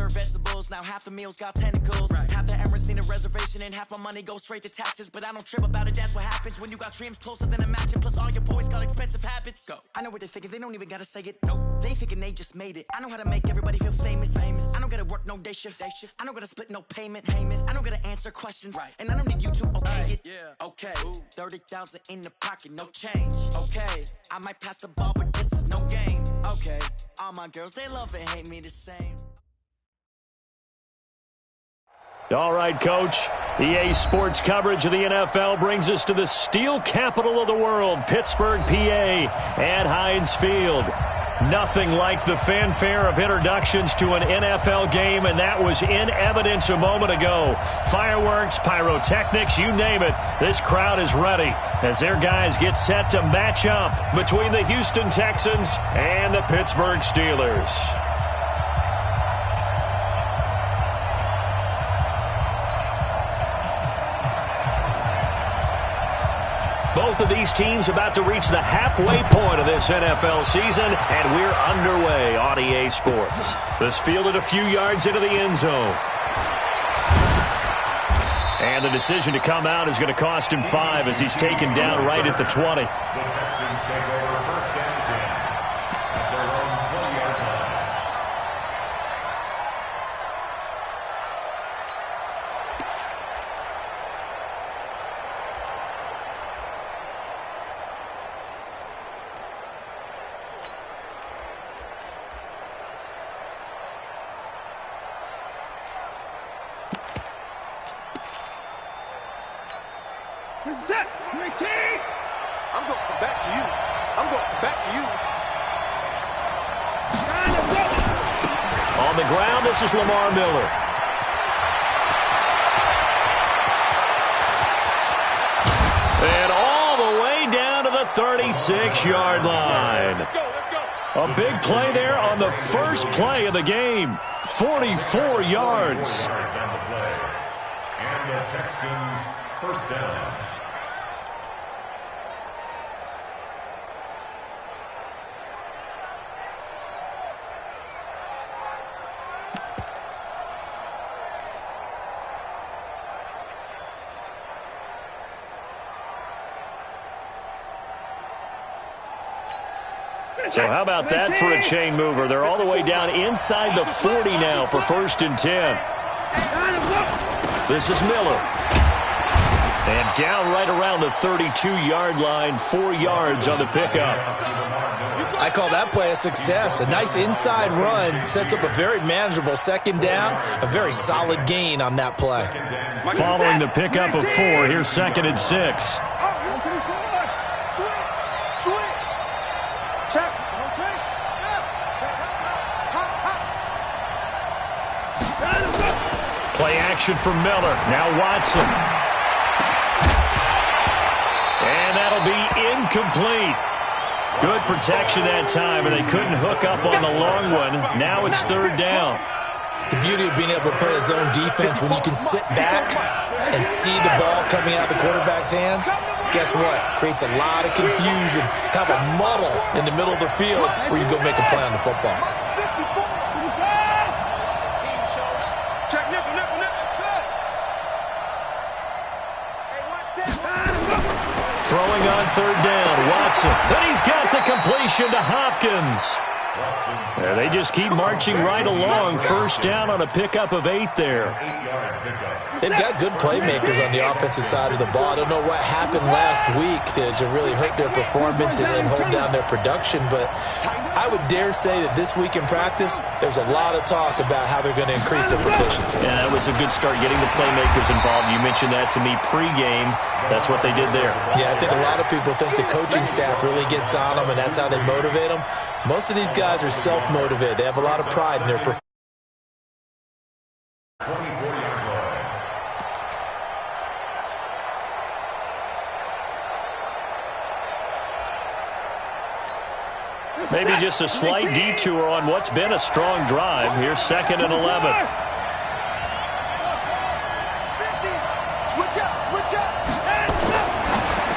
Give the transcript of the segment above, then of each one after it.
serve vegetables. Now half the meals got tentacles. Half the errands need a reservation, and half my money goes straight to taxes. But I don't trip about it, that's what happens when you got dreams closer than a match. And plus all your boys got expensive habits. Go. I know what they're thinking, they don't even gotta say it. Nope. They thinking they just made it. I know how to make everybody feel famous. I don't gotta work no day shift. I don't gotta split no payment. I don't gotta answer questions. And I don't need you to okay it. Okay. 30,000 in the pocket, no change. Okay. I might pass the ball, but this is no game. Okay. All my girls, they love and hate me the same. All right, Coach. EA Sports coverage of the NFL brings us to the steel capital of the world, Pittsburgh, PA, at Heinz Field. Nothing like the fanfare of introductions to an NFL game, and that was in evidence a moment ago. Fireworks, pyrotechnics, you name it. This crowd is ready as their guys get set to match up between the Houston Texans and the Pittsburgh Steelers. Both of these teams about to reach the halfway point of this NFL season, and we're underway on EA Sports. This fielded a few yards into the end zone. And the decision to come out is going to cost him 5 as he's taken down right at the 20. The Texans take over first down 10 at their own 20-yard line. Set, I'm going back to you. I'm going back to you. On the ground, this is Lamar Miller. And all the way down to the 36-yard line. Let's go. A big play there on the first play of the game. 44 yards. And the Texans first down. So how about that for a chain mover? They're all the way down inside the 40 now for 1st and 10. This is Miller. And down right around the 32-yard line, 4 yards on the pickup. I call that play a success. A nice inside run sets up a very manageable 2nd down, a very solid gain on that play. Following the pickup of 4, here's 2nd and 6. Play action for Miller. Now Watson. And that'll be incomplete. Good protection that time, and they couldn't hook up on the long one. Now it's 3rd down. The beauty of being able to play a zone defense when you can sit back and see the ball coming out of the quarterback's hands, guess what? Creates a lot of confusion, kind of a muddle in the middle of the field where you go make a play on the football. Throwing on 3rd down, Watson. Then he's got the completion to Hopkins. There, they just keep marching right along. 1st down on a pickup of 8 there. They've got good playmakers on the offensive side of the ball. I don't know what happened last week to really hurt their performance and hold down their production, but I would dare say that this week in practice, there's a lot of talk about how they're going to increase their proficiency. Yeah, that was a good start getting the playmakers involved. You mentioned that to me pregame. That's what they did there. Yeah, I think a lot of people think the coaching staff really gets on them, and that's how they motivate them. Most of these guys are self-motivated. They have a lot of pride in their performance. 24-yard line. Maybe just a slight detour on what's been a strong drive. Here's 2nd and 11.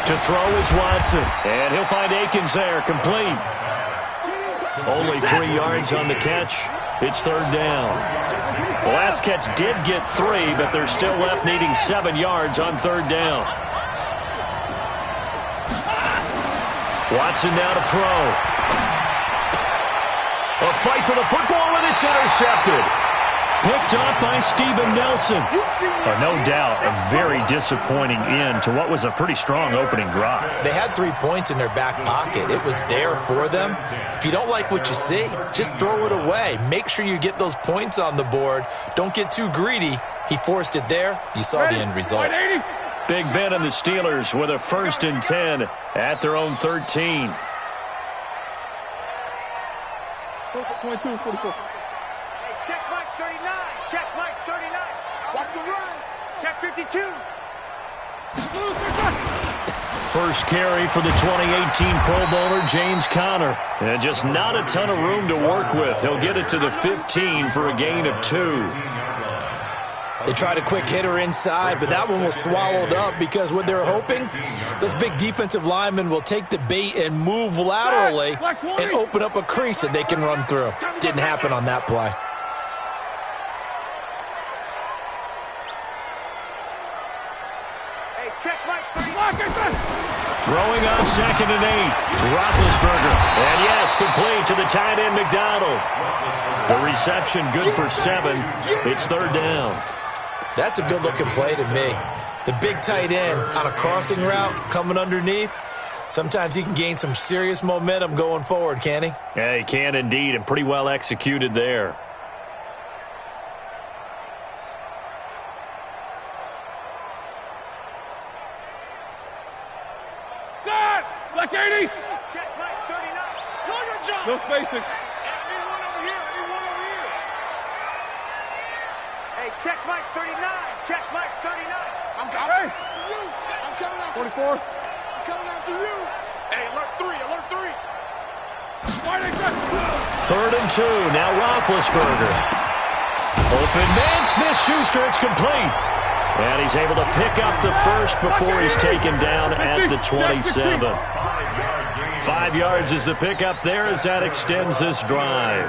To throw is Watson. And he'll find Akins there, complete. Only 3 yards on the catch. It's 3rd down. last catch did get 3, but they're still left needing 7 yards on 3rd down. Watson now to throw. A fight for the football, and it's intercepted. Picked up by Steven Nelson. No doubt, a very disappointing end to what was a pretty strong opening drive. They had 3 points in their back pocket. It was there for them. If you don't like what you see, just throw it away. Make sure you get those points on the board. Don't get too greedy. He forced it there. You saw the end result. Big Ben and the Steelers with a 1st and 10 at their own 13. 22, 44. Check Mike 39. Check Mike 39. Watch the run. Check 52. First carry for the 2018 Pro Bowler, James Conner. And just not a ton of room to work with. He'll get it to the 15 for a gain of 2. They tried a quick hitter inside, but that one was swallowed up because what they're hoping, those big defensive linemen will take the bait and move laterally and open up a crease that they can run through. Didn't happen on that play. Hey, check Mike 39. Throwing on 2nd and 8. Roethlisberger. And yes, complete to the tight end, McDonald. The reception good for 7. It's 3rd down. That's a good-looking play to me. The big tight end on a crossing route coming underneath. Sometimes he can gain some serious momentum going forward, can he? Yeah, he can indeed, and pretty well executed there. Dad! Black 80! Check Mike 39. No spacing. Anyone over here. Anyone over here. Hey, check Mike 39. Check Mike 39. I'm coming. You. I'm coming after 44. I'm coming after you. Hey, alert 3. Alert 3. 3rd and 2. Now Roethlisberger. Open man, Smith-Schuster. It's complete. And he's able to pick up the first before he's taken down at the 27. 5 yards is the pickup there as that extends this drive.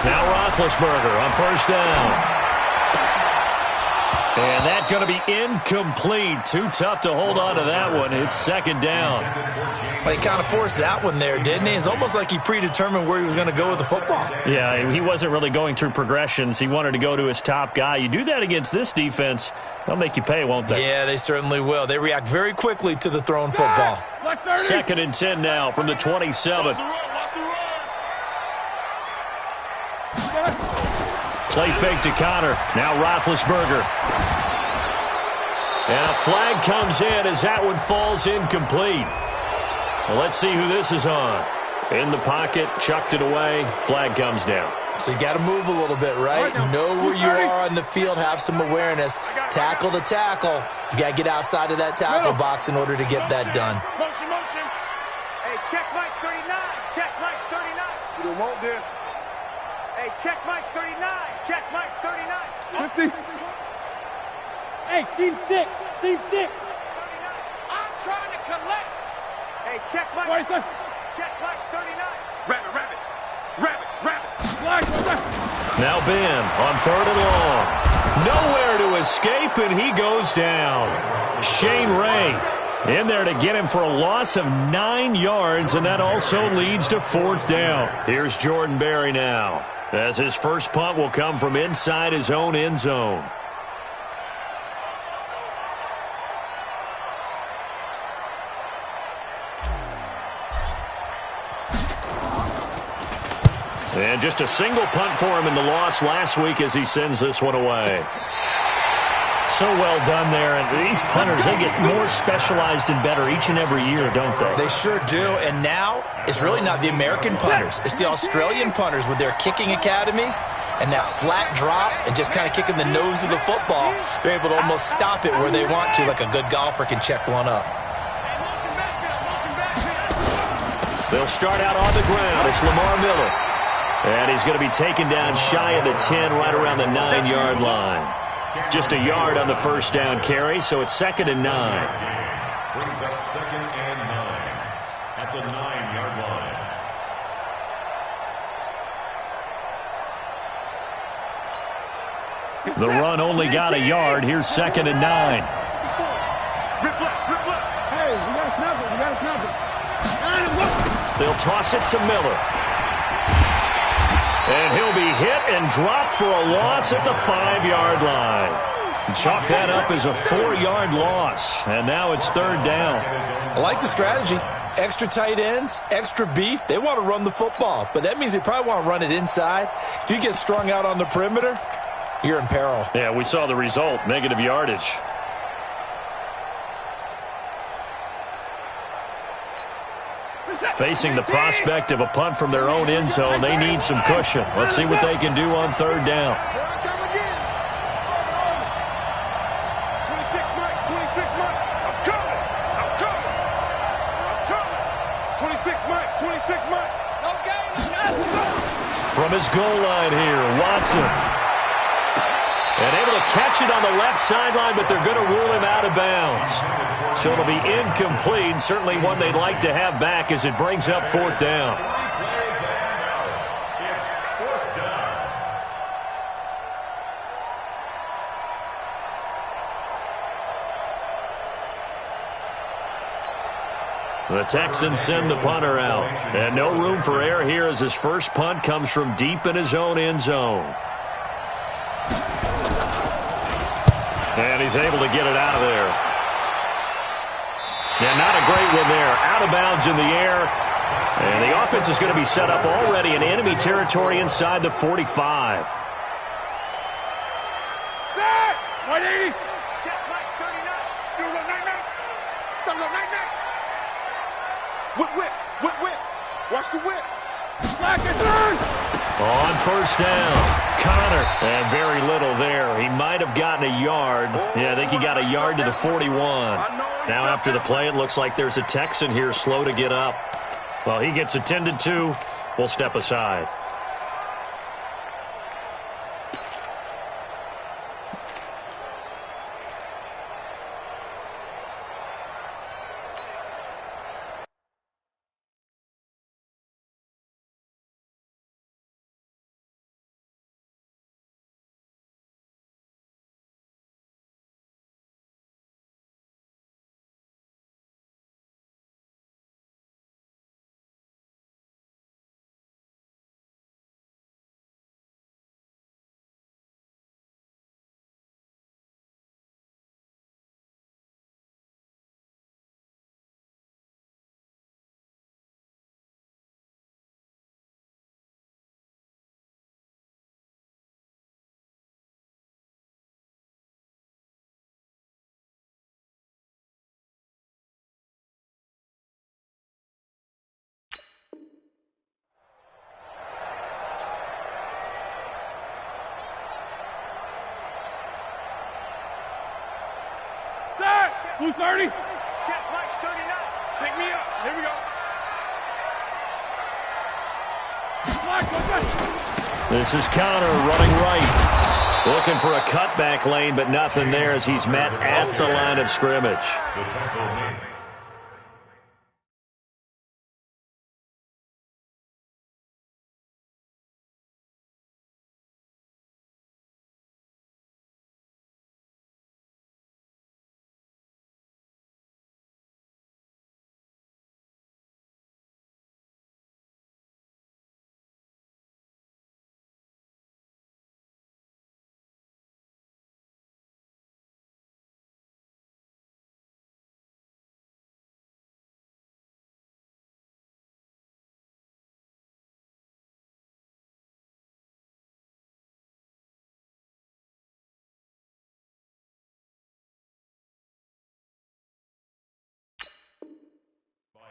Now Roethlisberger on 1st down. And that's going to be incomplete. Too tough to hold on to that one. It's 2nd down. Well, he kind of forced that one there, didn't he? It's almost like he predetermined where he was going to go with the football. Yeah, he wasn't really going through progressions. He wanted to go to his top guy. You do that against this defense, they'll make you pay, won't they? Yeah, they certainly will. They react very quickly to the thrown football. 2nd and 10 now from the 27. Play fake to Conner. Now Roethlisberger. And a flag comes in as that one falls incomplete. Well, let's see who this is on. In the pocket, chucked it away. Flag comes down. So you got to move a little bit, right? Know where you are on the field, have some awareness. Tackle to tackle. You got to get outside of that tackle box in order to get that done. Motion, motion. Hey, check Mike 39. Check Mike 39. You don't want this. Hey, check Mike 39. Check Mike 39. 50. Hey, seam 6. Seam 6. I'm trying to collect. Hey, check Mike. Check Mike 39. Rabbit, rabbit. Rabbit, rabbit. Now Ben on 3rd and long. Nowhere to escape, and he goes down. Shane Ray in there to get him for a loss of 9 yards, and that also leads to 4th down. Here's Jordan Berry now, as his first punt will come from inside his own end zone. And just a single punt for him in the loss last week as he sends this one away. So well done there. And these punters, they get more specialized and better each and every year, don't they? They sure do. And now it's really not the American punters. It's the Australian punters with their kicking academies and that flat drop and just kind of kicking the nose of the football. They're able to almost stop it where they want to, like a good golfer can check one up. They'll start out on the ground. It's Lamar Miller. And he's going to be taken down shy of the 10, right around the 9-yard line. Just a yard on the first down carry, so it's 2nd and 9. Brings up 2nd and 9 at the 9-yard line. 2 The run only got a yard. Here's 2nd and 9. Rip left, rip left. Hey, you got to snap it. You got to snap it. They'll toss it to Miller. And he'll be hit and dropped for a loss at the 5-yard line. Chalk that up as a 4-yard loss. And now it's 3rd down. I like the strategy. Extra tight ends, extra beef. They want to run the football, but that means they probably want to run it inside. If you get strung out on the perimeter, you're in peril. Yeah, we saw the result, negative yardage. Facing the prospect of a punt from their own end zone, they need some cushion. Let's see what they can do on 3rd down. Here I come again. 26 Mike, 26 Mike. I'm coming. I'm coming. I'm coming. 26 Mike, 26 Mike. Okay. From his goal line here, Watson. And able to catch it on the left sideline, but they're going to rule him out of bounds. So it'll be incomplete, certainly one they'd like to have back as it brings up 4th down. It's 4th down. The Texans send the punter out. And no room for error here as his first punt comes from deep in his own end zone. And he's able to get it out of there. Yeah, not a great one there. Out of bounds in the air. And the offense is going to be set up already in enemy territory inside the 45. 180. Check Mike, 39. You go 99. Some go 99. Whip, whip, whip, whip. Watch the whip. Back and turn. On 1st down, Connor. And very little there. He might have gotten a yard. Yeah, I think he got a yard to the 41. Now after the play, it looks like there's a Texan here slow to get up. Well, he gets attended to. We'll step aside. Blue 30. Check Mike, 39. Pick me up. Here we go. This is Connor running right. Looking for a cutback lane, but nothing there as he's met at the line of scrimmage. The tackle made.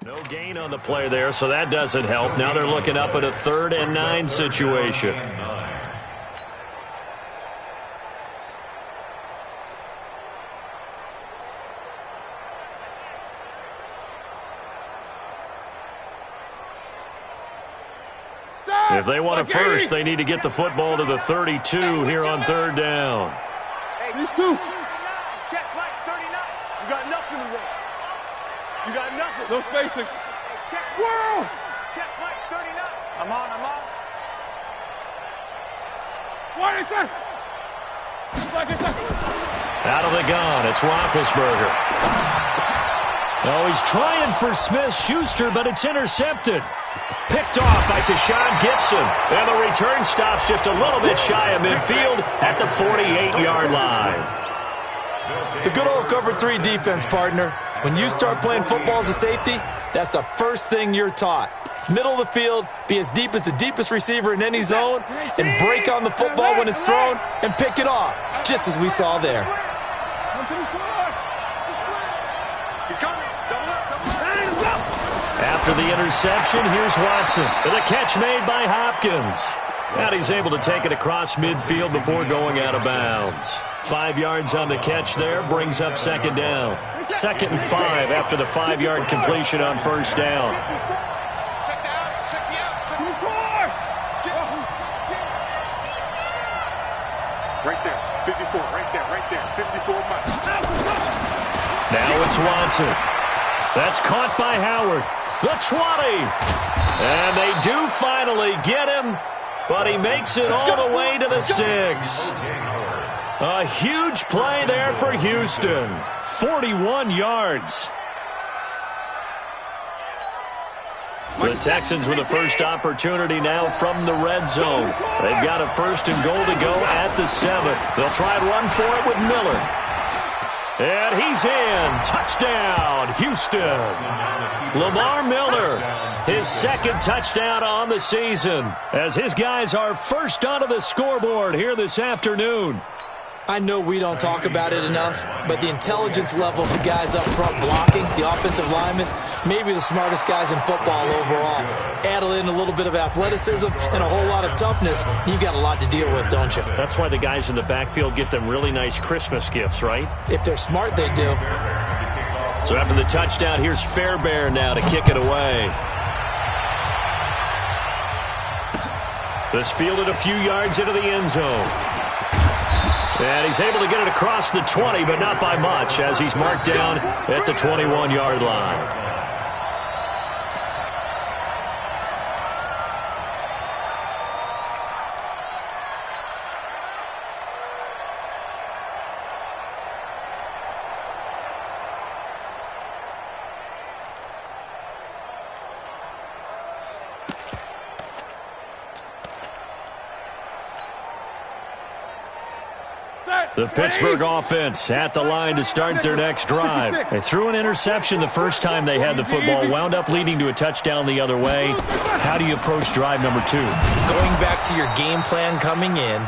No gain on the play there, so that doesn't help. Now they're looking up at a 3rd and 9 situation. If they want it first, they need to get the football to the 32 here on 3rd down. These two. Check Mike, 39. You got nothing to run. You got nothing. No spacing. Check. Whoa! Check Mike, 39. I'm on. What is that? Out of the gun, it's Roethlisberger. Oh, he's trying for Smith-Schuster, but it's intercepted. Picked off by Tashawn Gibson. And the return stops just a little bit shy of midfield at the 48-yard line. The good old cover 3 defense, partner. When you start playing football as a safety, that's the first thing you're taught. Middle of the field, be as deep as the deepest receiver in any zone, and break on the football when it's thrown and pick it off, just as we saw there. After the interception, here's Watson. The catch made by Hopkins. And he's able to take it across midfield before going out of bounds. 5 yards on the catch there, brings up second down. 2nd and 5 after the 5-yard completion on first down. Right there, 54, right there, 54 miles. Now it's Watson. That's caught by Howard. The 20. And they do finally get him, but he makes it all the way to the 6. A huge play there for Houston. 41 yards. The Texans with the first opportunity now from the red zone. They've got a 1st and goal to go at the 7. They'll try and run for it with Miller. And he's in. Touchdown, Houston. Lamar Miller, his 2nd touchdown on the season, as his guys are first onto the scoreboard here this afternoon. I know we don't talk about it enough, but the intelligence level of the guys up front blocking, the offensive linemen, maybe the smartest guys in football overall. Add in a little bit of athleticism and a whole lot of toughness, you've got a lot to deal with, don't you? That's why the guys in the backfield get them really nice Christmas gifts, right? If they're smart, they do. So after the touchdown, here's Fairbairn now to kick it away. This fielded a few yards into the end zone. And he's able to get it across the 20, but not by much, as he's marked down at the 21-yard line. The Pittsburgh offense at the line to start their next drive. They threw an interception the first time they had the football, wound up leading to a touchdown the other way. How do you approach drive number 2? Going back to your game plan coming in,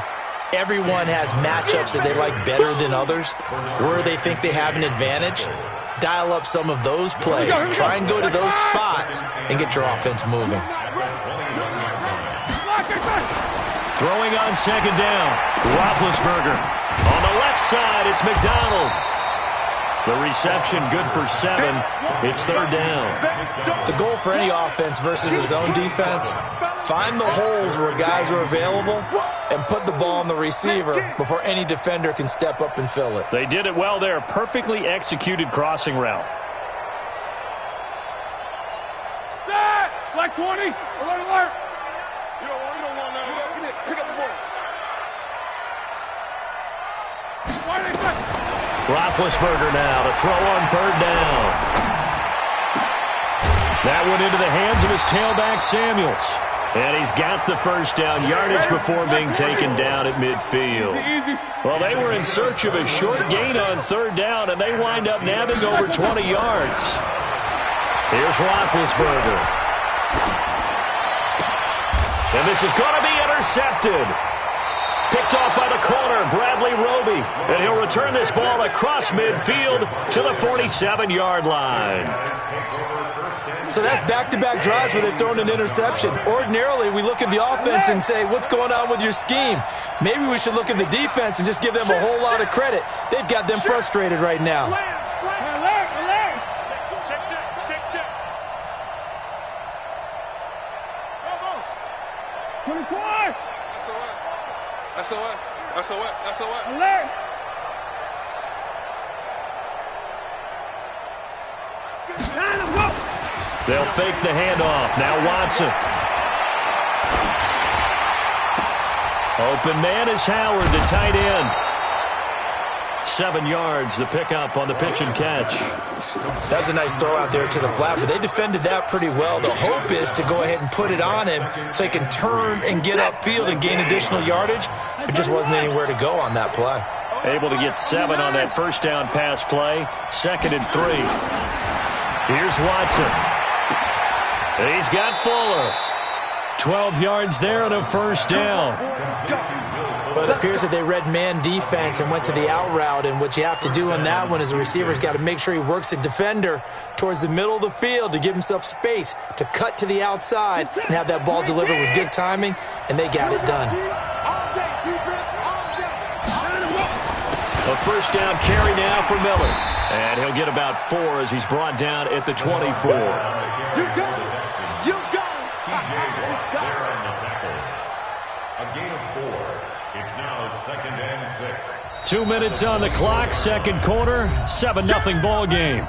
everyone has matchups that they like better than others, where they think they have an advantage. Dial up some of those plays. Try and go to those spots and get your offense moving. Throwing on second down, Roethlisberger. On the left side, it's McDonald. The reception good for 7. It's 3rd down. The goal for any offense versus his own defense, find the holes where guys are available and put the ball on the receiver before any defender can step up and fill it. They did it well there. Perfectly executed crossing route. Black 20, alert, alert. You don't want that. Pick up the ball. Roethlisberger now to throw on 3rd down. That went into the hands of his tailback, Samuels. And he's got the first down yardage before being taken down at midfield. Well, they were in search of a short gain on 3rd down, and they wind up nabbing over 20 yards. Here's Roethlisberger. And this is going to be intercepted. Picked off by the corner, Bradley Roby. And he'll return this ball across midfield to the 47-yard line. So that's back-to-back drives where they've thrown an interception. Ordinarily, we look at the offense and say, what's going on with your scheme? Maybe we should look at the defense and just give them a whole lot of credit. They've got them frustrated right now. SOS. Alert. They'll fake the handoff. Now Watson. Open man is Howard, the tight end. 7 yards, the pickup on the pitch and catch. That was a nice throw out there to the flat, but they defended that pretty well. The hope is to go ahead and put it on him so he can turn and get upfield and gain additional yardage. There just wasn't anywhere to go on that play. Able to get 7 on that first down pass play. 2nd and 3. Here's Watson. He's got Fuller. 12 yards there and a first down. But it appears that they read man defense and went to the out route, and what you have to do on that one is the receiver's got to make sure he works the defender towards the middle of the field to give himself space to cut to the outside and have that ball delivered with good timing, and they got it done. A first down carry now for Miller. And he'll get about 4 as he's brought down at the 24. You got it. You got it. TJ Watt there on the tackle. A gain of 4. It's now 2nd and 6. 2 minutes on the clock, second quarter, 7-0 ball game.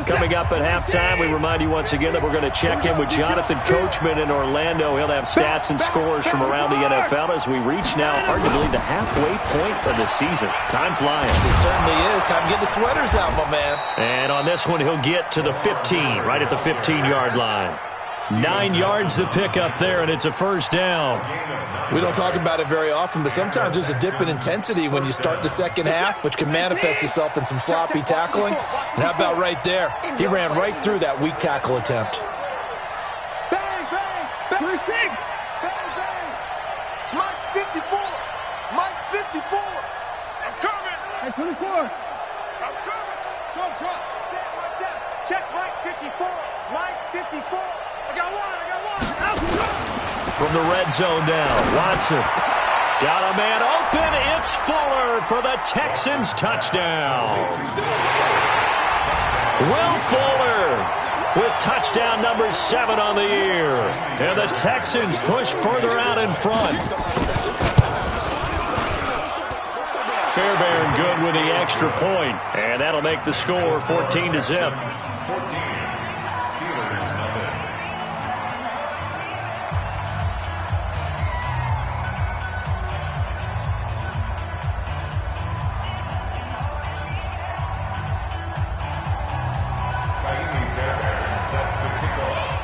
Coming up at halftime, we remind you once again that we're going to check in with Jonathan Coachman in Orlando. He'll have stats and scores from around the NFL as we reach now arguably the halfway point of the season. Time flying. It certainly is. Time to get the sweaters out, my man. And on this one, he'll get to the 15, right at the 15-yard line. 9 yards to pick up there, and it's a first down. We don't talk about it very often, but sometimes there's a dip in intensity when you start the second half, which can manifest itself in some sloppy tackling. And how about right there? He ran right through that weak tackle attempt. Bang, bang, bang. 36. Bang, bang. Mike's 54. Mike's 54. I'm coming. Hey, 24. I'm coming. Shot. Check Mike 54. Mike 54. I got one. From the red zone now, Watson. Got a man open. It's Fuller for the Texans touchdown. Will Fuller with touchdown number 7 on the year. And the Texans push further out in front. Fairbairn good with the extra point, and that'll make the score 14-0. 14. Steelers nothing.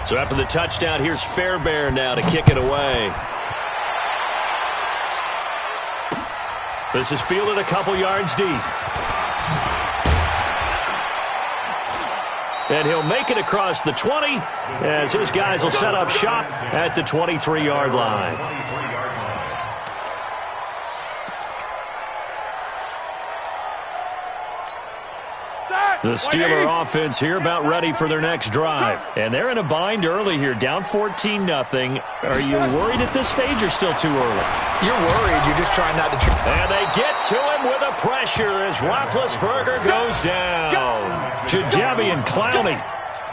So after the touchdown, here's Fairbairn now to kick it away. This is fielded a couple yards deep. And he'll make it across the 20 as his guys will set up shop at the 23-yard line. The Steeler offense here about ready for their next drive. And they're in a bind early here, down 14-0. Are you worried at this stage or still too early? You're worried. You're just trying not to... And they get to him with a pressure as Roethlisberger goes down. Jadeveon Clowney.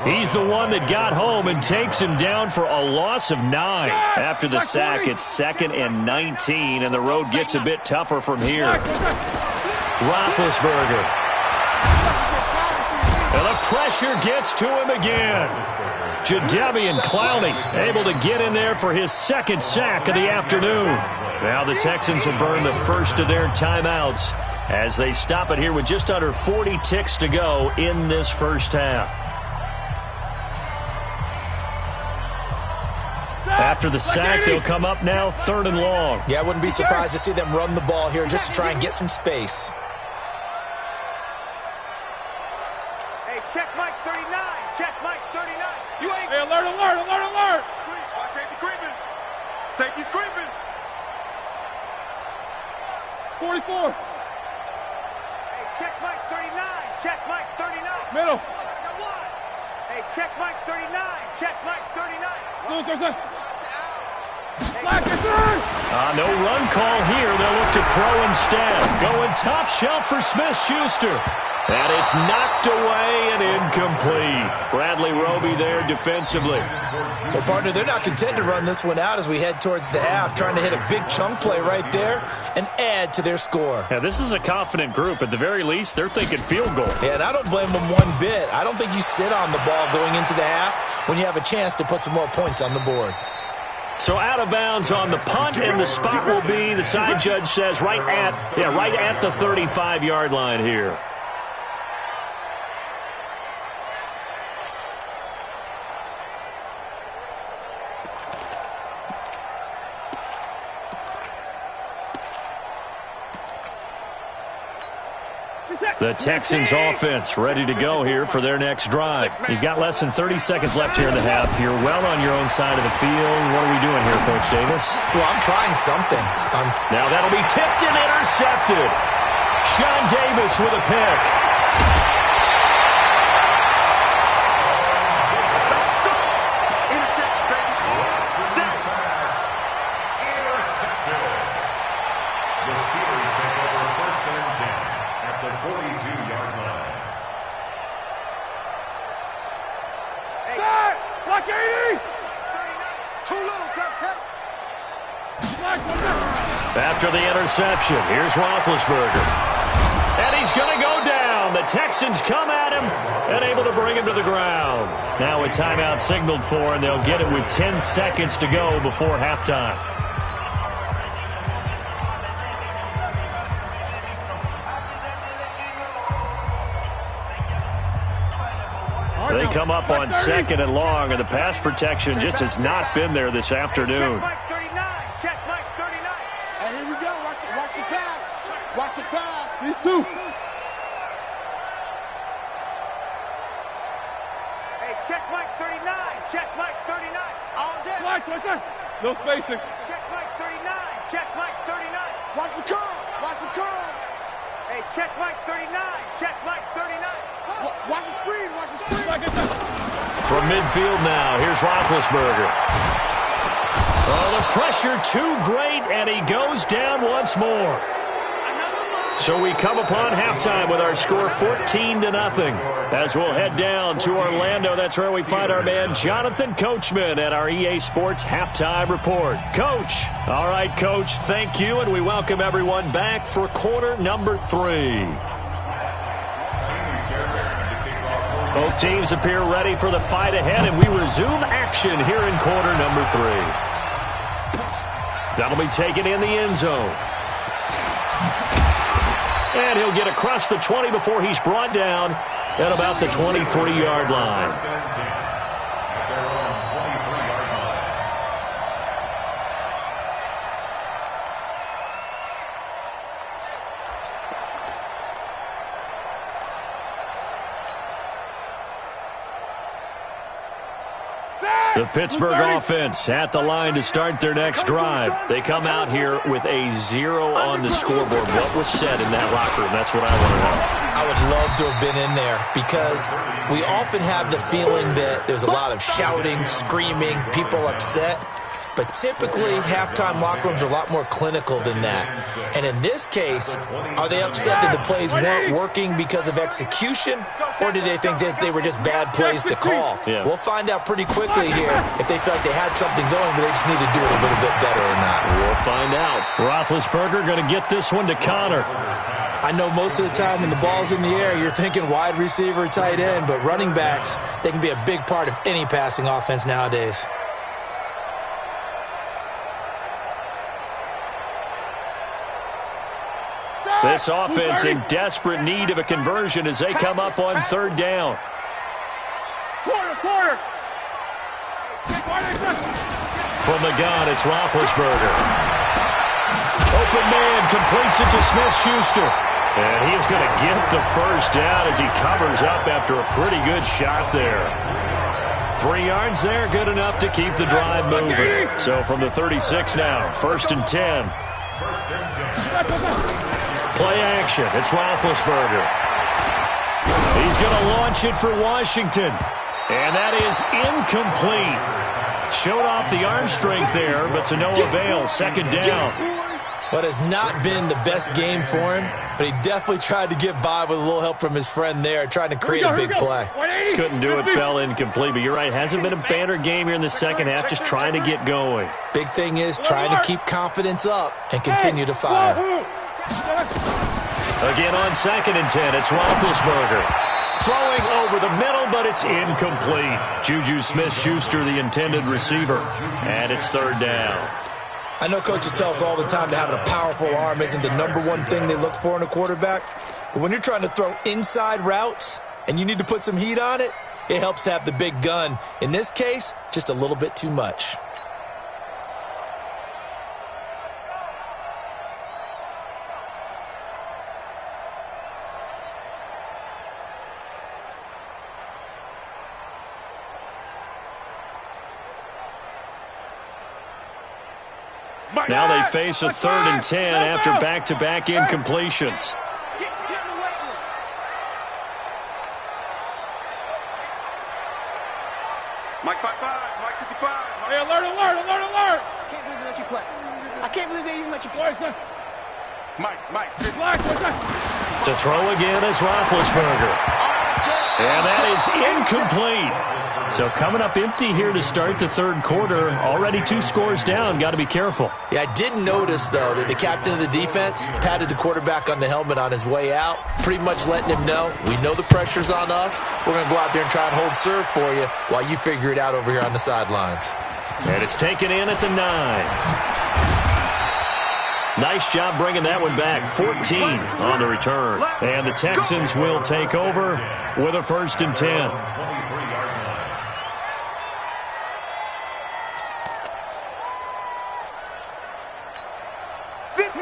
He's the one that got home and takes him down for a loss of 9. After the sack, it's 2nd and 19, and the road gets a bit tougher from here. Roethlisberger. And the pressure gets to him again. Jadeveon Clowney able to get in there for his 2nd sack of the afternoon. Now the Texans will burn the first of their timeouts as they stop it here with just under 40 ticks to go in this first half. After the sack, they'll come up now 3rd and long. Yeah, I wouldn't be surprised to see them run the ball here just to try and get some space. Check Mike 39. Check Mike 39. You ain't. Hey, alert. Watch safety creeping. Safety's creeping. 44. Hey, check Mike 39. Check Mike 39. Middle. Hey, check Mike 39. Check Mike 39. Lucas. Black is through. No run call here. They'll look to throw instead. Going top shelf for Smith-Schuster. And it's knocked away and incomplete. Bradley Roby there defensively. Well, partner, they're not content to run this one out as we head towards the half, trying to hit a big chunk play right there and add to their score. Yeah, this is a confident group. At the very least, they're thinking field goal. Yeah, and I don't blame them one bit. I don't think you sit on the ball going into the half when you have a chance to put some more points on the board. So out of bounds on the punt, and the spot will be, the side judge says, right at the 35-yard line here. The Texans offense ready to go here for their next drive. You've got less than 30 seconds left here in the half. You're well on your own side of the field. What are we doing here, Coach Davis? Well, I'm trying something. Now that'll be tipped and intercepted. Sean Davis with a pick. After the interception, here's Roethlisberger. And he's going to go down. The Texans come at him and able to bring him to the ground. Now a timeout signaled for, and they'll get it with 10 seconds to go before halftime. They come up on 2nd and long, and the pass protection just has not been there this afternoon. Watch the pass. These two. Hey, check Mike 39. Check Mike 39. All day. Watch that. No spacing. Check Mike 39. Check Mike 39. Watch the curl. Watch the curl. Hey, check Mike 39. Check Mike 39. Watch the screen. Watch the screen. From midfield now, here's Roethlisberger. Oh, the pressure too great, and he goes down once more. So we come upon halftime with our score 14-0. As we'll head down to Orlando, that's where we find our man Jonathan Coachman at our EA Sports Halftime Report. Coach. All right, Coach, thank you, and we welcome everyone back for quarter number 3. Both teams appear ready for the fight ahead, and we resume action here in quarter number 3. That'll be taken in the end zone. And he'll get across the 20 before he's brought down at about the 23-yard line. The Pittsburgh offense at the line to start their next drive. They come out here with a 0 on the scoreboard. What was said in that locker room? That's what I want to know. I would love to have been in there because we often have the feeling that there's a lot of shouting, screaming, people upset. But typically, halftime locker rooms are a lot more clinical than that. And in this case, are they upset that the plays weren't working because of execution, or did they think they were just bad plays to call? Yeah. We'll find out pretty quickly here if they feel like they had something going, but they just need to do it a little bit better or not. We'll find out. Roethlisberger going to get this one to Connor. I know most of the time when the ball's in the air, you're thinking wide receiver, tight end, but running backs, they can be a big part of any passing offense nowadays. This offense in desperate need of a conversion as they come up on 3rd down. Quarter. From the gun, it's Roethlisberger. Open man completes it to Smith-Schuster. And he's going to get the first down as he covers up after a pretty good shot there. 3 yards there, good enough to keep the drive moving. So from the 36 now, 1st and 10. Play action. It's Roethlisberger. He's going to launch it for Washington. And that is incomplete. Showed off the arm strength there, but to no avail. 2nd down. What has not been the best game for him, but he definitely tried to get by with a little help from his friend there, trying to create a big play. Couldn't do it, fell incomplete, but you're right. Hasn't been a banner game here in the second half, just trying to get going. Big thing is trying to keep confidence up and continue to fire. Again on 2nd and 10, it's Roethlisberger. Throwing over the middle, but it's incomplete. Juju Smith-Schuster, the intended receiver. And it's third down. I know coaches tell us all the time that having a powerful arm isn't the #1 thing they look for in a quarterback. But when you're trying to throw inside routes and you need to put some heat on it, it helps to have the big gun. In this case, just a little bit too much. Now they face a 3rd and 10 after back-to-back incompletions. Get in the weight room. Mike 55, Mike 55. Hey, alert, alert, alert, alert! I can't believe they let you play. I can't believe they even let you play. Boys, Mike. black, what's that? To throw again is Roethlisberger. And that is incomplete. So coming up empty here to start the third quarter. Already 2 scores down. Got to be careful. Yeah, I did notice, though, that the captain of the defense patted the quarterback on the helmet on his way out, pretty much letting him know, we know the pressure's on us. We're going to go out there and try and hold serve for you while you figure it out over here on the sidelines. And it's taken in at the 9. Nice job bringing that one back. 14 on the return. And the Texans will take over with a 1st and 10.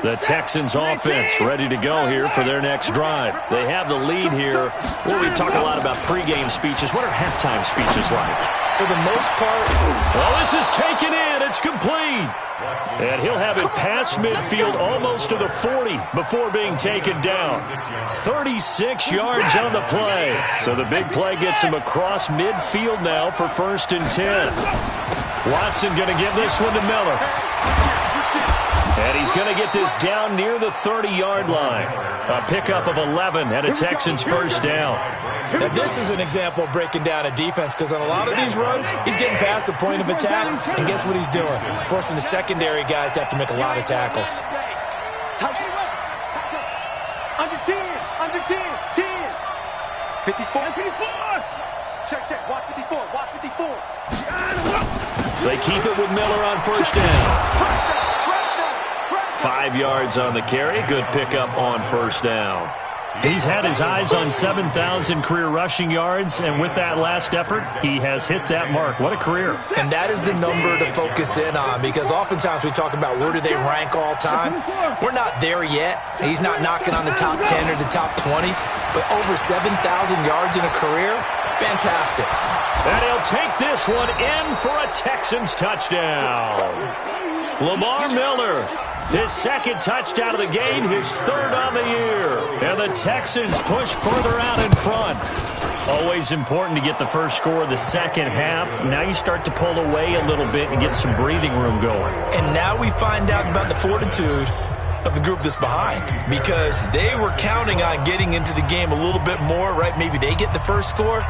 The Texans offense ready to go here for their next drive. They have the lead here. Well, we talk a lot about pregame speeches. What are halftime speeches like? For the most part, well, this is taken in. It's complete. And he'll have it past midfield almost to the 40 before being taken down. 36 yards on the play. So the big play gets him across midfield now for 1st and 10. Watson going to give this one to Miller. And he's going to get this down near the 30-yard line. A pickup of 11 and a Texans 1st down. Now, this is an example of breaking down a defense because on a lot of these runs, he's getting past the point of attack, and guess what he's doing? Forcing the secondary guys to have to make a lot of tackles. Under 10, under 10, 10. 54, 54. Check, watch 54, watch 54. They keep it with Miller on 1st down. 5 yards on the carry. Good pickup on 1st down. He's had his eyes on 7,000 career rushing yards, and with that last effort, he has hit that mark. What a career. And that is the number to focus in on, because oftentimes we talk about where do they rank all time. We're not there yet. He's not knocking on the top 10 or the top 20, but over 7,000 yards in a career, fantastic. And he'll take this one in for a Texans touchdown. Lamar Miller, his 2nd touchdown of the game, his 3rd on the year. And the Texans push further out in front. Always important to get the first score of the second half. Now you start to pull away a little bit and get some breathing room going. And now we find out about the fortitude of the group that's behind, because they were counting on getting into the game a little bit more, right? Maybe they get the first score.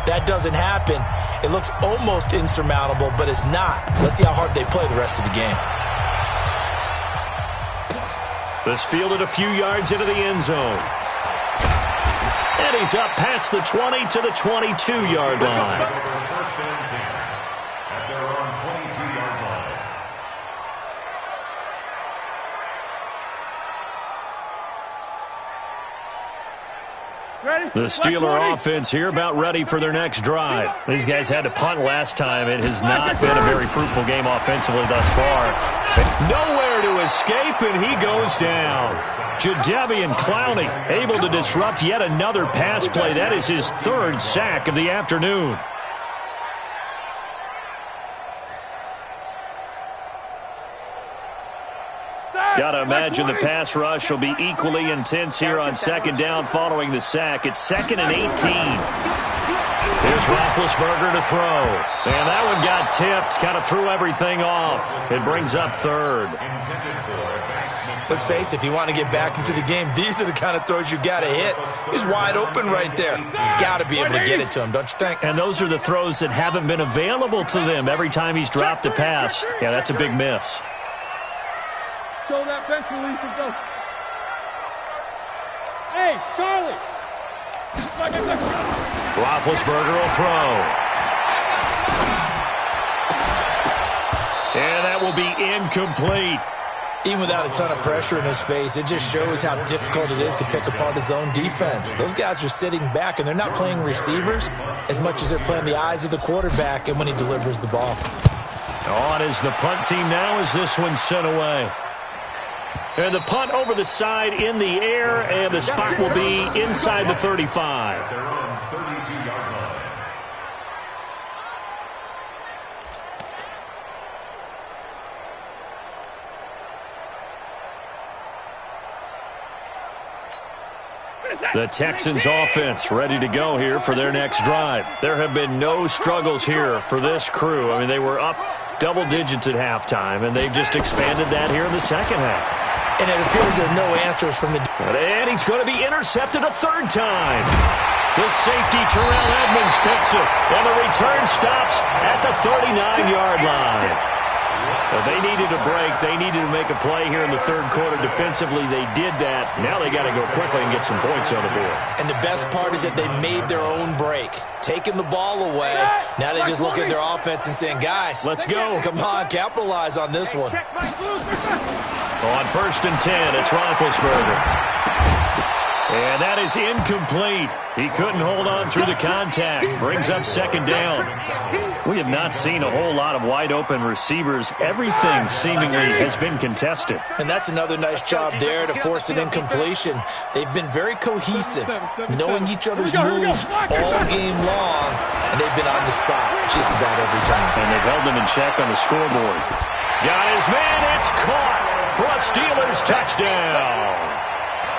That doesn't happen. It looks almost insurmountable, but it's not. Let's see how hard they play the rest of the game. This fielded a few yards into the end zone. And he's up past the 20 to the 22-yard line. First and 10 at their own 22-yard line. The Steeler offense here about ready for their next drive. These guys had to punt last time. It has not been a very fruitful game offensively thus far. Nowhere to escape, and he goes down. Jadeveon Clowney able to disrupt yet another pass play. That is his 3rd sack of the afternoon. Got to imagine the pass rush will be equally intense here on 2nd down following the sack. It's 2nd and 18. Here's Roethlisberger to throw. And that one got tipped. Kind of threw everything off. It brings up 3rd. Let's face it, if you want to get back into the game, these are the kind of throws you got to hit. He's wide open right there. Got to be able to get it to him, don't you think? And those are the throws that haven't been available to them every time he's dropped a pass. Yeah, that's a big miss. Show that bench release and go. Hey, Charlie. Roethlisberger will throw. And that will be incomplete. Even without a ton of pressure in his face, it just shows how difficult it is to pick apart his own defense. Those guys are sitting back, and they're not playing receivers as much as they're playing the eyes of the quarterback and when he delivers the ball. On is the punt team now as this one's sent away. And the punt over the side in the air, and the spot will be inside the 35. They're on 32-yard line. The Texans offense ready to go here for their next drive. There have been no struggles here for this crew. I mean, they were up double digits at halftime, and they've just expanded that here in the second half. And it appears there's no answers from the... And he's going to be intercepted a third time. The safety, Terrell Edmonds, picks it, and the return stops at the 39-yard line. Well, they needed a break. They needed to make a play here in the third quarter. Defensively, they did that. Now they got to go quickly and get some points on the board. And the best part is that they made their own break, taking the ball away. Now they just look at their offense and saying, guys, let's go. Come on, capitalize on this one. On 1st and 10, it's Roethlisberger. And that is incomplete. He couldn't hold on through the contact. Brings up second down. We have not seen a whole lot of wide-open receivers. Everything seemingly has been contested. And that's another nice job there to force an incompletion. They've been very cohesive, knowing each other's moves all game long, and they've been on the spot just about every time. And they've held them in check on the scoreboard. Got his man. It's caught for a Steelers touchdown.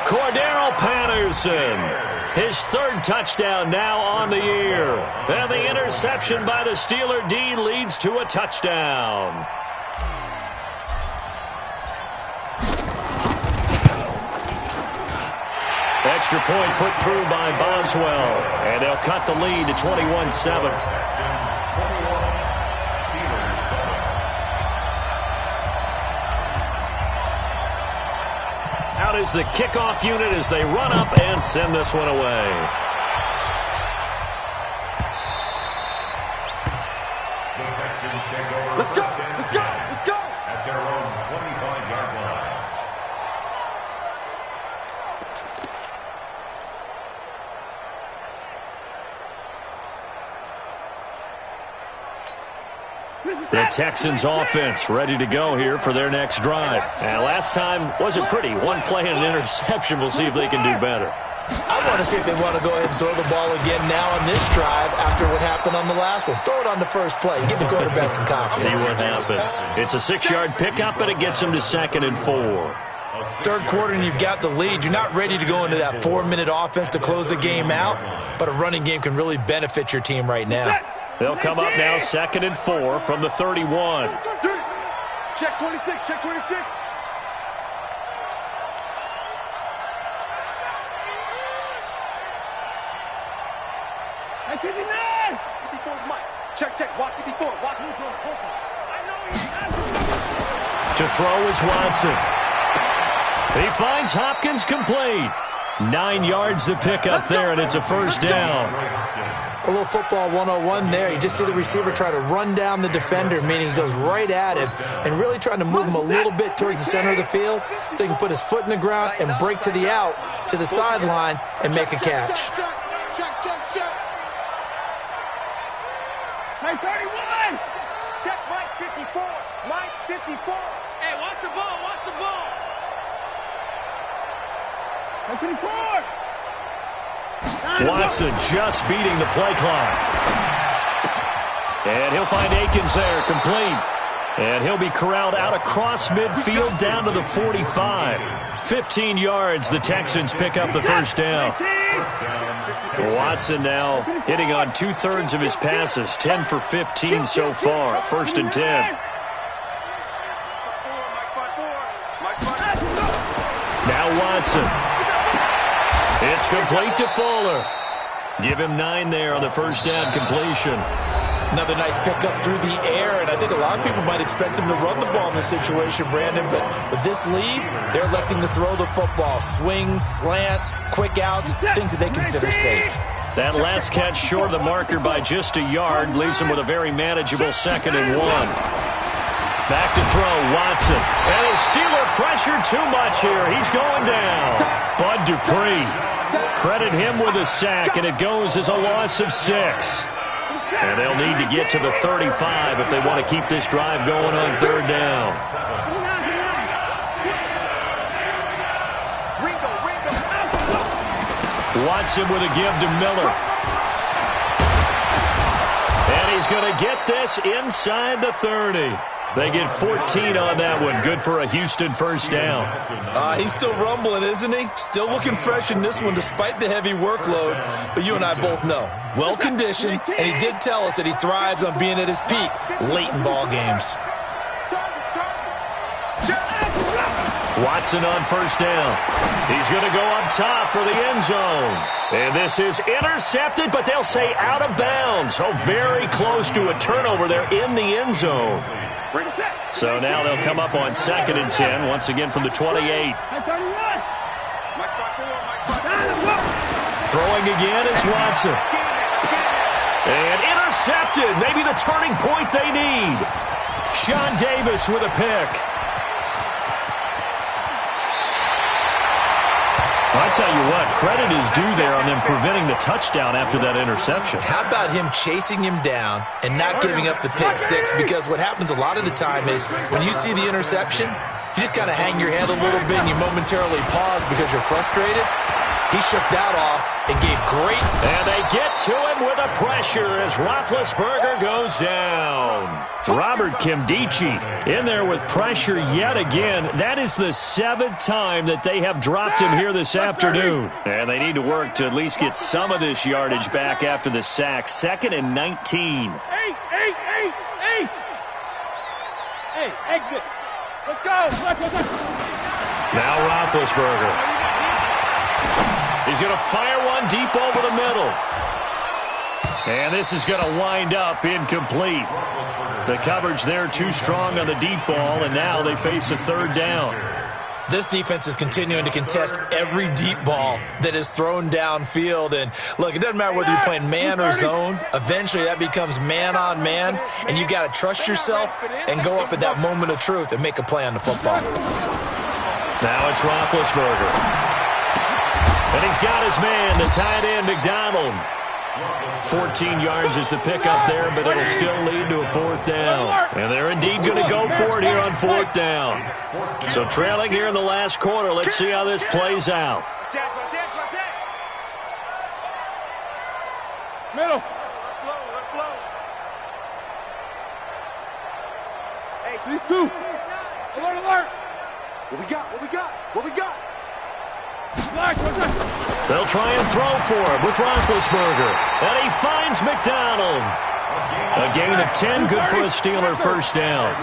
Cordero Patterson, his third touchdown now on the year. And the interception by the Steeler D leads to a touchdown. Extra point put through by Boswell. And they'll cut the lead to 21-7. Out is the kickoff unit as they run up and send this one away. The Texans take over. Let's go! Let's go! Let's go! At their own 25-yard line. The Texans offense ready to go here for their next drive. And last time wasn't pretty. One play and an interception. We'll see if they can do better. I want to see if they want to go ahead and throw the ball again now on this drive after what happened on the last one. Throw it on the first play. Give the quarterback some confidence. See what happens. It's a 6-yard pickup, and it gets them to 2nd and 4. Third quarter and you've got the lead. You're not ready to go into that 4-minute offense to close the game out, but a running game can really benefit your team right now. They'll come up now 2nd and 4 from the 31. Check 26, check 26. Hey, 59! 54 is Mike. Check, check, watch 54. Watch me throw the To throw is Watson. He finds Hopkins complete. 9 yards to pick up there, and it's a first down. A little football 101 there. You just see the receiver try to run down the defender, meaning he goes right at him and really trying to move him a little bit towards the center of the field so he can put his foot in the ground and break to the out, to the sideline, and make a catch. Check. Mike 31! Check Mike 54. Mike 54. Hey, watch the ball, watch the ball. Mike 54. Watson just beating the play clock. And he'll find Akins there, complete. And he'll be corralled out across midfield down to the 45. 15 yards, the Texans pick up the first down. Watson now hitting on 2/3 of his passes, 10 for 15 so far. 1st and 10. Now Watson. It's complete to Fuller. Give him 9 there on the first down completion. Another nice pickup through the air, and I think a lot of people might expect him to run the ball in this situation, Brandon, but with this lead, they're electing to throw the football. Swings, slants, quick outs, things that they consider safe. That last catch short of the marker by just a yard leaves him with a very manageable 2nd and 1. Back to throw, Watson. And the Steeler pressure too much here. He's going down. Bud Dupree. Credit him with a sack, and it goes as a loss of 6. And they'll need to get to the 35 if they want to keep this drive going on 3rd down. Watson with a give to Miller. And he's going to get this inside the 30. They get 14 on that one. Good for a Houston 1st down. He's still rumbling, isn't he? Still looking fresh in this one despite the heavy workload. But you and I both know, well-conditioned, and he did tell us that he thrives on being at his peak late in ball games. Watson on 1st down. He's going to go up top for the end zone. And this is intercepted, but they'll say out of bounds. Oh, very close to a turnover there in the end zone. So now they'll come up on 2nd and 10, once again from the 28. Throwing again is Watson. And intercepted. Maybe the turning point they need. Sean Davis with a pick. I tell you what, credit is due there on them preventing the touchdown after that interception. How about him chasing him down and not giving up the pick 6? Because what happens a lot of the time is when you see the interception, you just kind of hang your head a little bit and you momentarily pause because you're frustrated. He shook that off and gave great. And they get to him with a pressure as Roethlisberger goes down. Robert Kimdichie in there with pressure yet again. That is the 7th time that they have dropped him here this afternoon. And they need to work to at least get some of this yardage back after the sack. 2nd and 19. Hey, exit. Let's go. Now Roethlisberger. He's going to fire one deep over the middle. And this is going to wind up incomplete. The coverage there too strong on the deep ball, and now they face a 3rd down. This defense is continuing to contest every deep ball that is thrown downfield. And, look, it doesn't matter whether you're playing man or zone. Eventually that becomes man-on-man, and you got to trust yourself and go up at that moment of truth and make a play on the football. Now it's Roethlisberger. And he's got his man, the tight end, McDonald. 14 yards is the pickup there, but it'll still lead to a 4th down. And they're indeed going to go for it here on 4th down. So trailing here in the last quarter. Let's see how this plays out. Middle. These 2. Alert. What we got? They'll try and throw for him with Roethlisberger. And he finds McDonald. A gain of 10, good for a Steeler 1st down.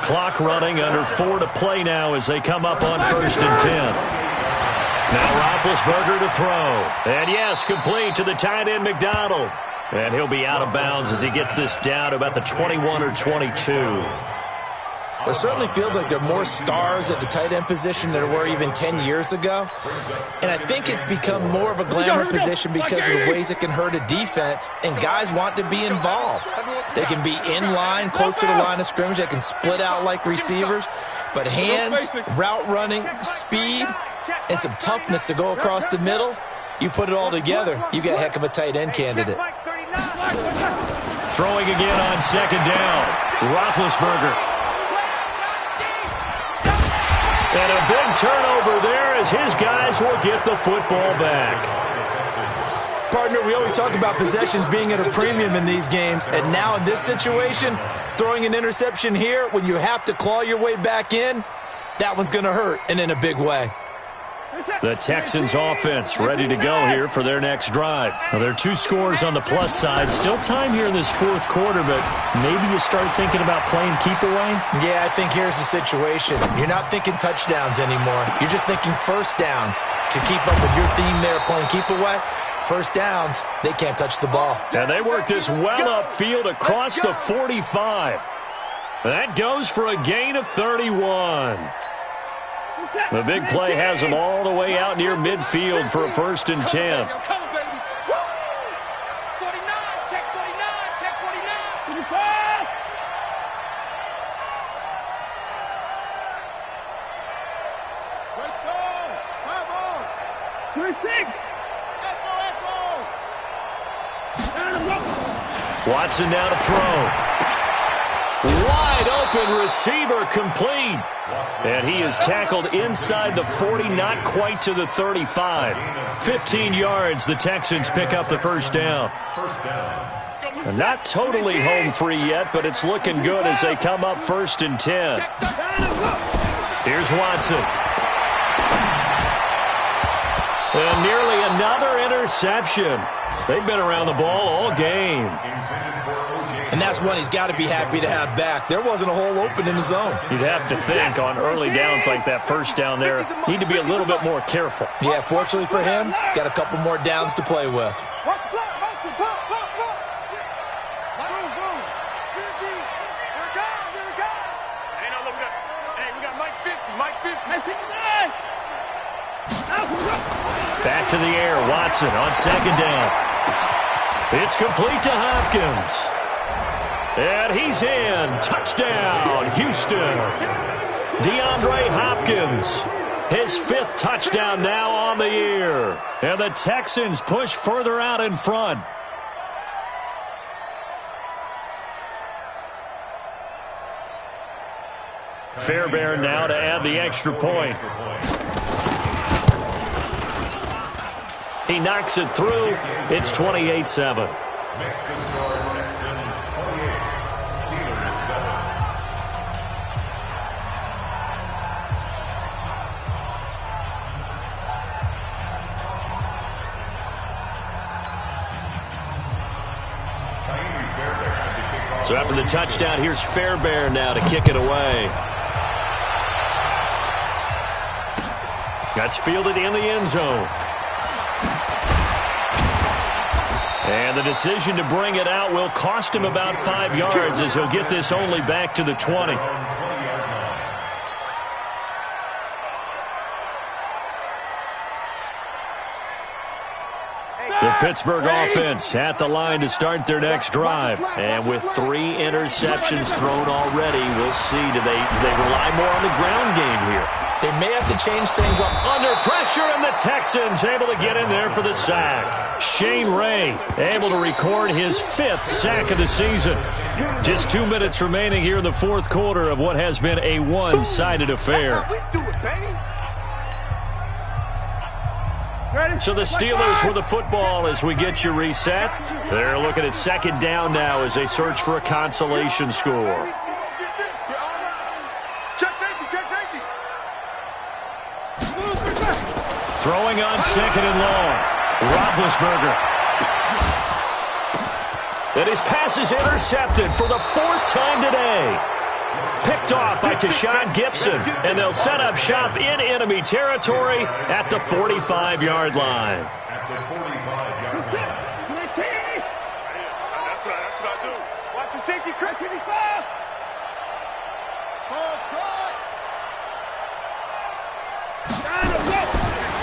Clock running, under 4 to play now as they come up on 1st and 10. Now Roethlisberger to throw. And yes, complete to the tight end McDonald. And he'll be out of bounds as he gets this down to about the 21 or 22. It certainly feels like there are more stars at the tight end position than there were even 10 years ago. And I think it's become more of a glamour position because of the ways it can hurt a defense, and guys want to be involved. They can be in line, close to the line of scrimmage. They can split out like receivers. But hands, route running, speed, and some toughness to go across the middle, you put it all together, you got a heck of a tight end candidate. Throwing again on 2nd down. Roethlisberger. And a big turnover there as his guys will get the football back. Partner, we always talk about possessions being at a premium in these games. And now in this situation, throwing an interception here when you have to claw your way back in, that one's going to hurt, and in a big way. The Texans offense ready to go here for their next drive. Now, there are 2 scores on the plus side. Still time here in this 4th quarter, but maybe you start thinking about playing keep away? Yeah, I think here's the situation. You're not thinking touchdowns anymore. You're just thinking 1st downs to keep up with your theme there playing keep away. First downs, they can't touch the ball. And they work this well upfield across the 45. That goes for a gain of 31. The big play has them all the way out near midfield for a 1st and 10. Watson now to throw. Wide open receiver complete. And he is tackled inside the 40, not quite to the 35. 15 yards, the Texans pick up the 1st down. And not totally home free yet, but it's looking good as they come up 1st and 10. Here's Watson. And nearly another interception. They've been around the ball all game. And that's one he's got to be happy to have back. There wasn't a hole open in the zone. You'd have to think on early downs like that 1st down there, need to be a little bit more careful. Yeah, fortunately for him, got a couple more downs to play with. Back to the air, Watson on 2nd down. It's complete to Hopkins. And he's in. Touchdown, Houston. DeAndre Hopkins, his 5th touchdown now on the year. And the Texans push further out in front. Fairbairn now to add the extra point. He knocks it through. It's 28-7. So after the touchdown, here's Fairbairn now to kick it away. That's fielded in the end zone. And the decision to bring it out will cost him about 5 yards as he'll get this only back to the 20. The Pittsburgh offense at the line to start their next drive. And with 3 interceptions thrown already, we'll see. Do they rely more on the ground game here? They may have to change things up. Under pressure, and the Texans able to get in there for the sack. Shane Ray able to record his 5th sack of the season. Just 2 minutes remaining here in the 4th quarter of what has been a one-sided affair. So the Steelers with the football as we get you reset. They're looking at 2nd down now as they search for a consolation score. Throwing on 2nd and long. Roethlisberger. And his pass is intercepted for the 4th time today. Picked off by Tashawn Gibson, and they'll set up shop in enemy territory at the 45-yard line. That's what I do. Watch the safety, Chris. 55.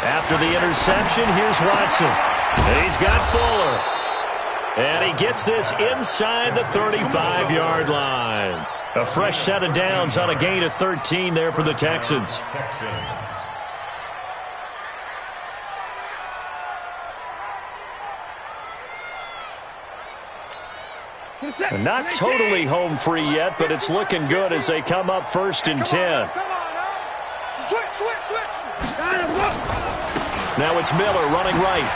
After the interception, here's Watson. And he's got Fuller. And he gets this inside the 35-yard line. A fresh set of downs on a gain of 13 there for the Texans. And not totally home free yet, but it's looking good as they come up 1st and 10. Now it's Miller running right.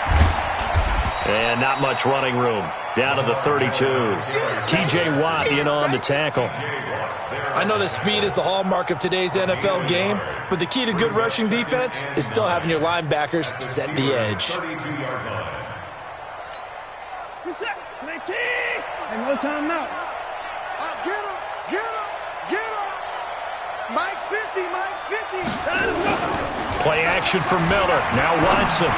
And not much running room. Down to the 32. T.J. Watt in on the tackle. I know that speed is the hallmark of today's NFL game, but the key to good rushing defense is still having your linebackers set the edge. No time out. Get him, get him, get him. Mike's 50, Mike's 50. Play action for Miller. Now Watson.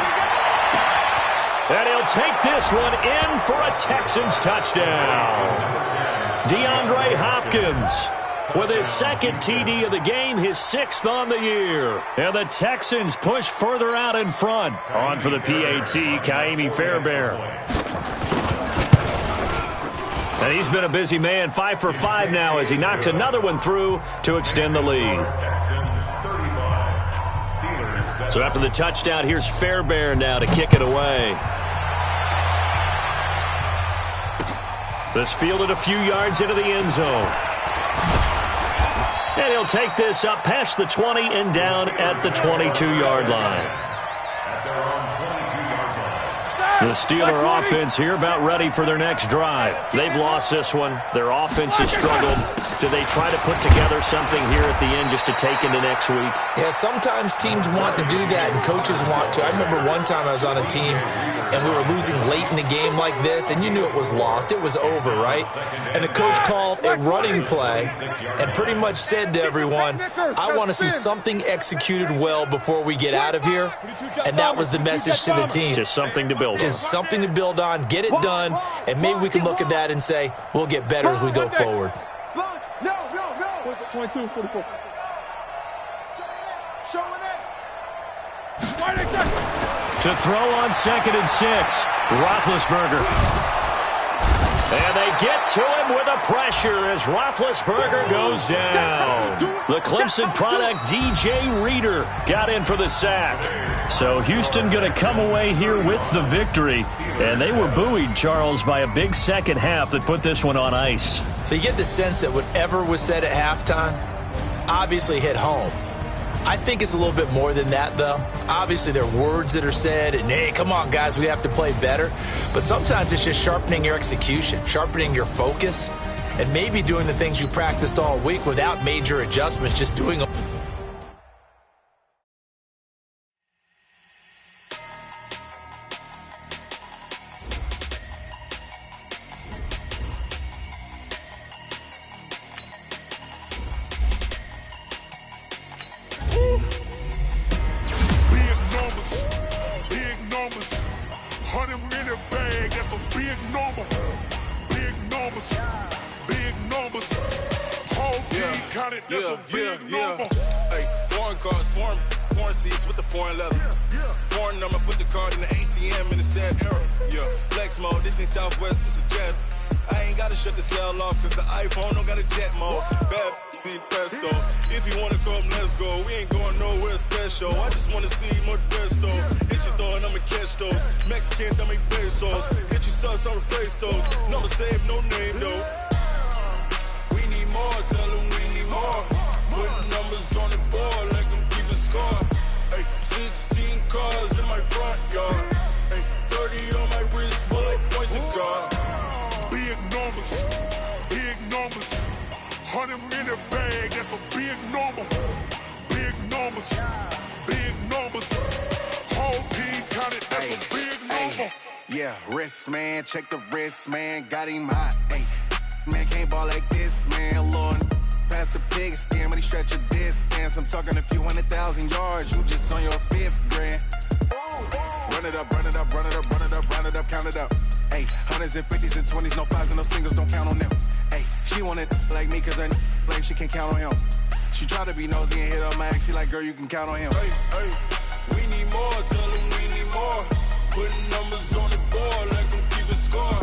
And he'll take this one in for a Texans touchdown. DeAndre Hopkins with his second TD of the game, his 6th on the year. And the Texans push further out in front. On for the PAT, Kaimi Fairbairn. And he's been a busy man, 5 for 5 now as he knocks another one through to extend the lead. So after the touchdown, here's Fairbairn now to kick it away. This fielded a few yards into the end zone. And he'll take this up past the 20 and down at the 22-yard line. The Steeler offense here about ready for their next drive. They've lost this one. Their offense has struggled. Do they try to put together something here at the end just to take into next week? Yeah, sometimes teams want to do that and coaches want to. I remember one time I was on a team and we were losing late in the game like this, and you knew it was lost. It was over, right? And the coach called a running play and pretty much said to everyone, I want to see something executed well before we get out of here. And that was the message to the team. Just something to build on. Just something to build on, get it done, and maybe we can look at that and say, we'll get better as we go forward. No. 22, 44. Showing it. To throw on 2nd and 6, Roethlisberger. And they get to him with a pressure as Roethlisberger goes down. The Clemson product, DJ Reader, got in for the sack. So Houston going to come away here with the victory. And they were buoyed, Charles, by a big second half that put this one on ice. So you get the sense that whatever was said at halftime obviously hit home. I think it's a little bit more than that, though. Obviously, there are words that are said, and, hey, come on, guys, we have to play better. But sometimes it's just sharpening your execution, sharpening your focus, and maybe doing the things you practiced all week without major adjustments, just doing them. Check the wrist, man, got him hot. Ay, man, can't ball like this, man. Lord, pass the pig skin, but he stretch a distance. I'm talking a few 100,000 yards. You just on your 5th grand. Run it up, count it up. Ay, 100s and 50s and 20s, no 5s and no singles, don't count on them. Ay, she want it like me, cause her like she can't count on him. She try to be nosy and hit up my ex. She like, girl, you can count on him. Hey, we need more, tell them we need more. Putting numbers on the board like I'm keeping score.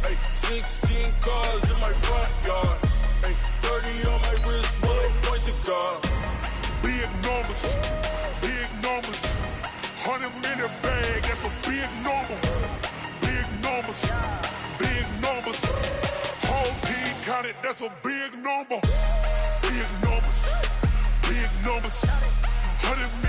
Ay, 16 cars in my front yard. Ay, 30 on my wrist, bullet point to God. Big numbers. 100 in the bag, that's a big number. Big numbers. Whole team counted, that's a big number. Big numbers. 100